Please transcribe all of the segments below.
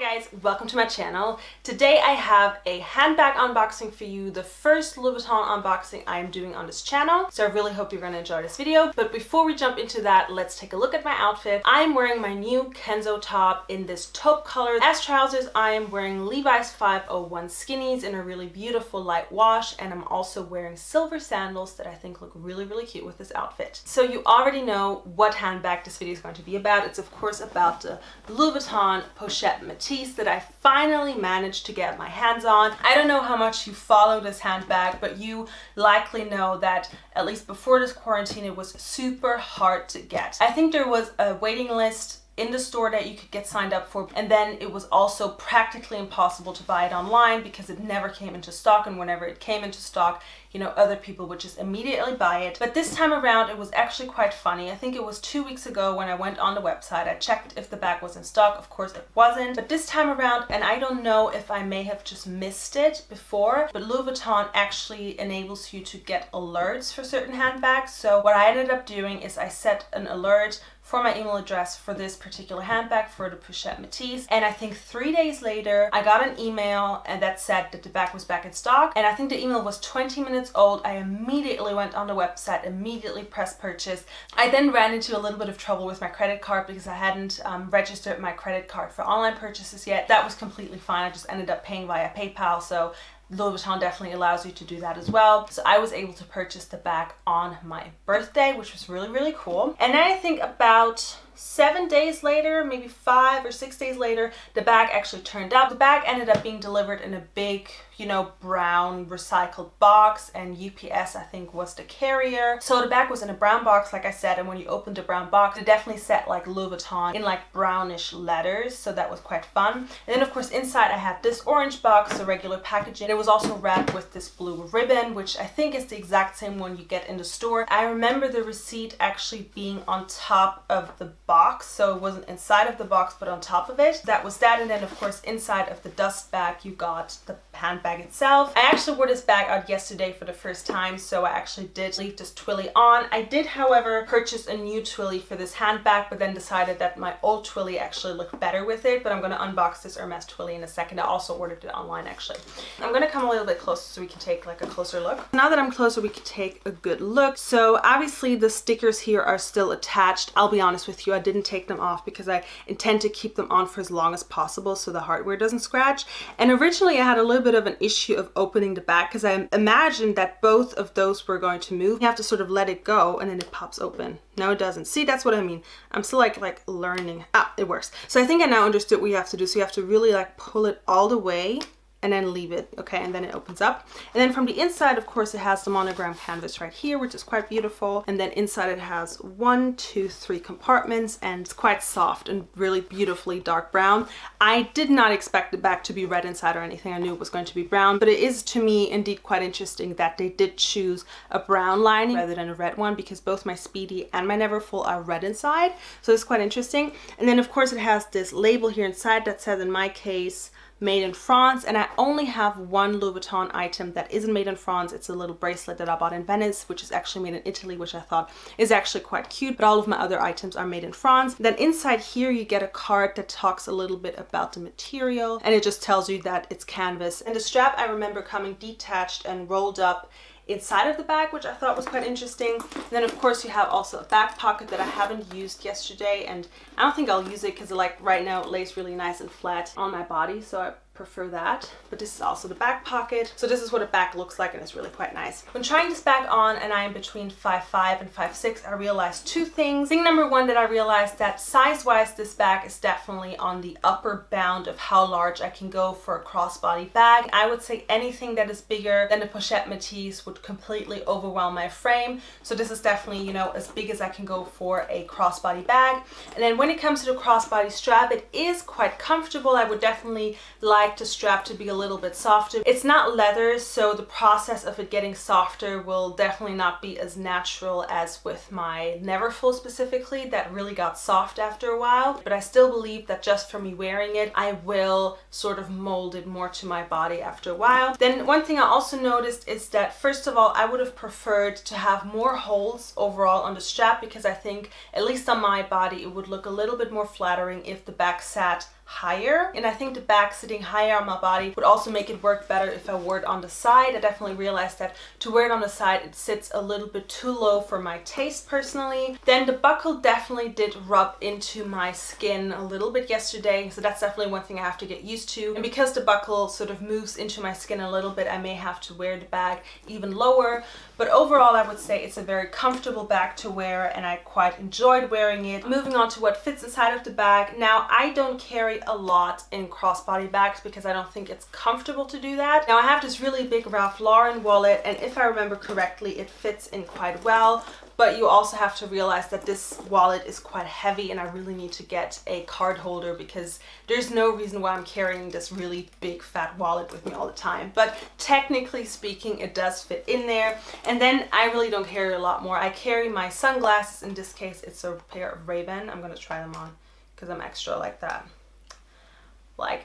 guys, welcome to my channel. Today I have a handbag unboxing for you, the first Louboutin unboxing I am doing on this channel. So I really hope you're going to enjoy this video. But before we jump into that, let's take a look at my outfit. I'm wearing my new Kenzo top in this taupe color. As trousers, I am wearing Levi's 501 skinnies in a really beautiful light wash, and I'm also wearing silver sandals that I think look really cute with this outfit. So you already know what handbag this video is going to be about. It's of course about the Louboutin Pochette Metis that I finally managed to get my hands on. I don't know how much you follow this handbag, but you likely know that at least before this quarantine it was super hard to get. I think there was a waiting list in the store that you could get signed up for, and then it was also practically impossible to buy it online because it never came into stock, and whenever it came into stock, you know, other people would just immediately buy it. But this time around it was actually quite funny. I think it was 2 weeks ago when I went on the website, I checked if the bag was in stock. Of course it wasn't, but this time around, and I don't know if I may have just missed it before, but Louboutin actually enables you to get alerts for certain handbags. So what I ended up doing is I set an alert for my email address for this particular handbag for the Pochette Metis, and I think 3 days later I got an email and that said that the bag was back in stock, and I think the email was 20 minutes old. I immediately went on the website, immediately pressed purchase. I then ran into a little bit of trouble with my credit card because I hadn't registered my credit card for online purchases yet. That was completely fine. I just ended up paying via PayPal, so Louboutin definitely allows you to do that as well. So I was able to purchase the bag on my birthday, which was really cool. And then I think about 7 days later, maybe 5 or 6 days later, the bag actually turned up. The bag ended up being delivered in a big, you know, brown recycled box, and UPS I think was the carrier. So the bag was in a brown box, like I said, and when you opened the brown box, it definitely said like Louboutin in like brownish letters, so that was quite fun. And then of course inside I had this orange box, the regular packaging. It was also wrapped with this blue ribbon, which I think is the exact same one you get in the store. I remember the receipt actually being on top of the box, so it wasn't inside of the box but on top of it. That was that. And then of course inside of the dust bag you got the handbag itself. I actually wore this bag out yesterday for the first time, so I actually did leave this Twilly on. I did however purchase a new Twilly for this handbag, but then decided that my old Twilly actually looked better with it. But I'm going to unbox this Hermes Twilly in a second. I also ordered it online actually. I'm going to come a little bit closer so we can take like a closer look. Now that I'm closer, we can take a good look. So obviously the stickers here are still attached. I'll be honest with you, I didn't take them off because I intend to keep them on for as long as possible so the hardware doesn't scratch. And originally I had a little bit of an issue of opening the bag because I imagined that both of those were going to move. You have to sort of let it go and then it pops open. No, it doesn't. See, that's what I mean. I'm still like learning. Ah, it works. So I think I now understood what you have to do. So you have to really like pull it all the way and then leave it, okay, and then it opens up. And then from the inside, of course, it has the monogram canvas right here, which is quite beautiful. And then inside it has 1, 2, 3 compartments, and it's quite soft and really beautifully dark brown. I did not expect the bag to be red inside or anything. I knew it was going to be brown, but it is to me indeed quite interesting that they did choose a brown lining rather than a red one, because both my Speedy and my Neverfull are red inside. So it's quite interesting. And then of course it has this label here inside that says, in my case, made in France, and I only have one Louboutin item that isn't made in France. It's a little bracelet that I bought in Venice, which is actually made in Italy, which I thought is actually quite cute, but all of my other items are made in France. Then inside here you get a card that talks a little bit about the material, and it just tells you that it's canvas. And the strap I remember coming detached and rolled up inside of the bag, which I thought was quite interesting. And then of course you have also a back pocket that I haven't used yesterday, and I don't think I'll use it because like right now it lays really nice and flat on my body, so I prefer that. But this is also the back pocket. So this is what a bag looks like, and it's really quite nice. When trying this bag on, and I am between 5'5" and 5'6", I realized 2 things. Thing number 1, that I realized that size-wise this bag is definitely on the upper bound of how large I can go for a crossbody bag. I would say anything that is bigger than the Pochette Metis would completely overwhelm my frame. So this is definitely, you know, as big as I can go for a crossbody bag. And then when it comes to the crossbody strap, it is quite comfortable. I would definitely like the strap to be a little bit softer. It's not leather, so the process of it getting softer will definitely not be as natural as with my Neverfull specifically, that really got soft after a while. But I still believe that just for me wearing it, I will sort of mold it more to my body after a while. Then one thing I also noticed is that first of all, I would have preferred to have more holes overall on the strap, because I think, at least on my body, it would look a little bit more flattering if the bag sat higher, and I think the bag sitting higher on my body would also make it work better if I wore it on the side. I definitely realized that to wear it on the side it sits a little bit too low for my taste personally. Then the buckle definitely did rub into my skin a little bit yesterday, so that's definitely one thing I have to get used to. And because the buckle sort of moves into my skin a little bit, I may have to wear the bag even lower. But overall I would say it's a very comfortable bag to wear and I quite enjoyed wearing it. Moving on to what fits inside of the bag. Now I don't carry a lot in crossbody bags because I don't think it's comfortable to do that. Now I have this really big Ralph Lauren wallet, and if I remember correctly it fits in quite well. But you also have to realize that this wallet is quite heavy and I really need to get a card holder because there's no reason why I'm carrying this really big fat wallet with me all the time. But technically speaking, it does fit in there. And then I really don't carry a lot more. I carry my sunglasses. In this case, it's a pair of Ray-Ban. I'm going to try them on because I'm extra like that.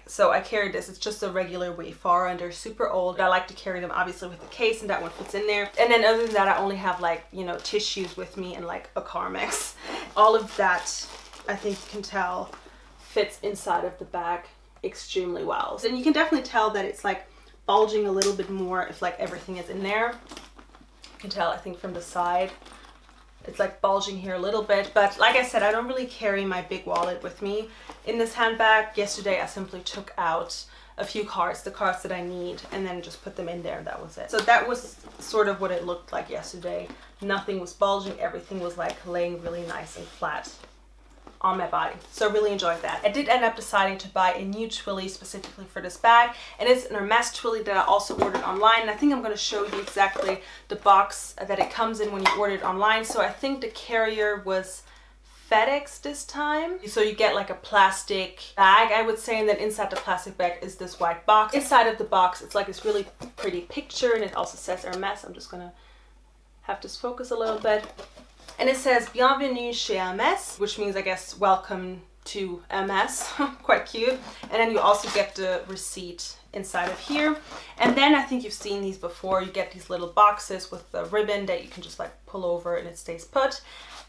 So I carry this. It's just a regular Wayfarer and they're super old. I like to carry them obviously with the case, and that one fits in there. And then other than that, I only have like, you know, tissues with me and like a Carmex. All of that, I think you can tell, fits inside of the bag extremely well. So you can definitely tell that it's like bulging a little bit more if like everything is in there. You can tell, I think, from the side. It's like bulging here a little bit, but like I said, I don't really carry my big wallet with me in this handbag. Yesterday I simply took out a few cards, the cards that I need, and then just put them in there. That was it. So that was sort of what it looked like yesterday. Nothing was bulging, everything was like laying really nice and flat on my body. So I really enjoyed that. I did end up deciding to buy a new Twilly specifically for this bag, and it's an Hermes Twilly that I also ordered online, and I think I'm going to show you exactly the box that it comes in when you order it online. So I think the carrier was FedEx this time. So you get like a plastic bag, I would say, and then inside the plastic bag is this white box. Inside of the box it's like this really pretty picture, and it also says Hermes. I'm just gonna have this focus a little bit. And it says Bienvenue chez Hermes, which means, I guess, welcome to Hermes. Quite cute. And then you also get the receipt inside of here. And then I think you've seen these before. You get these little boxes with the ribbon that you can just like pull over and it stays put.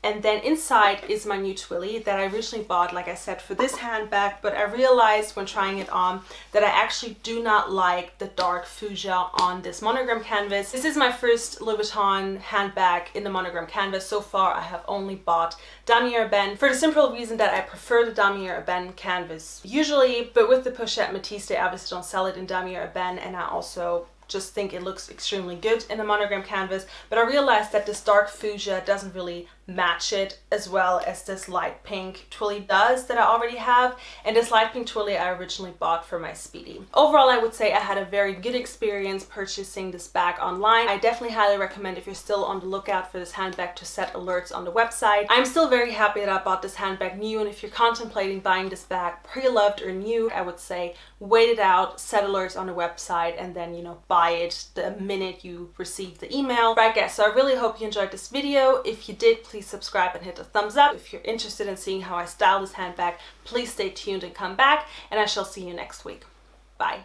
And then inside is my new Twilly that I originally bought, like I said, for this handbag, but I realized when trying it on that I actually do not like the dark fuchsia on this monogram canvas. This is my first Louboutin handbag in the monogram canvas. So far I have only bought Damier Ebene for the simple reason that I prefer the Damier Ebene canvas usually, but with the Pochette Metis they obviously don't sell it in Damier Ebene, and I also just think it looks extremely good in a monogram canvas. But I realized that this dark fuchsia doesn't really match it as well as this light pink Twilly does that I already have, and this light pink Twilly I originally bought for my Speedy. Overall, I would say I had a very good experience purchasing this bag online. I definitely highly recommend, if you're still on the lookout for this handbag, to set alerts on the website. I'm still very happy that I bought this handbag new, and if you're contemplating buying this bag pre-loved or new, I would say wait it out, set alerts on the website, and then, you know, buy it the minute you receive the email. Right guys, so I really hope you enjoyed this video. If you did, please subscribe and hit the thumbs up. If you're interested in seeing how I style this handbag, please stay tuned and come back, and I shall see you next week. Bye.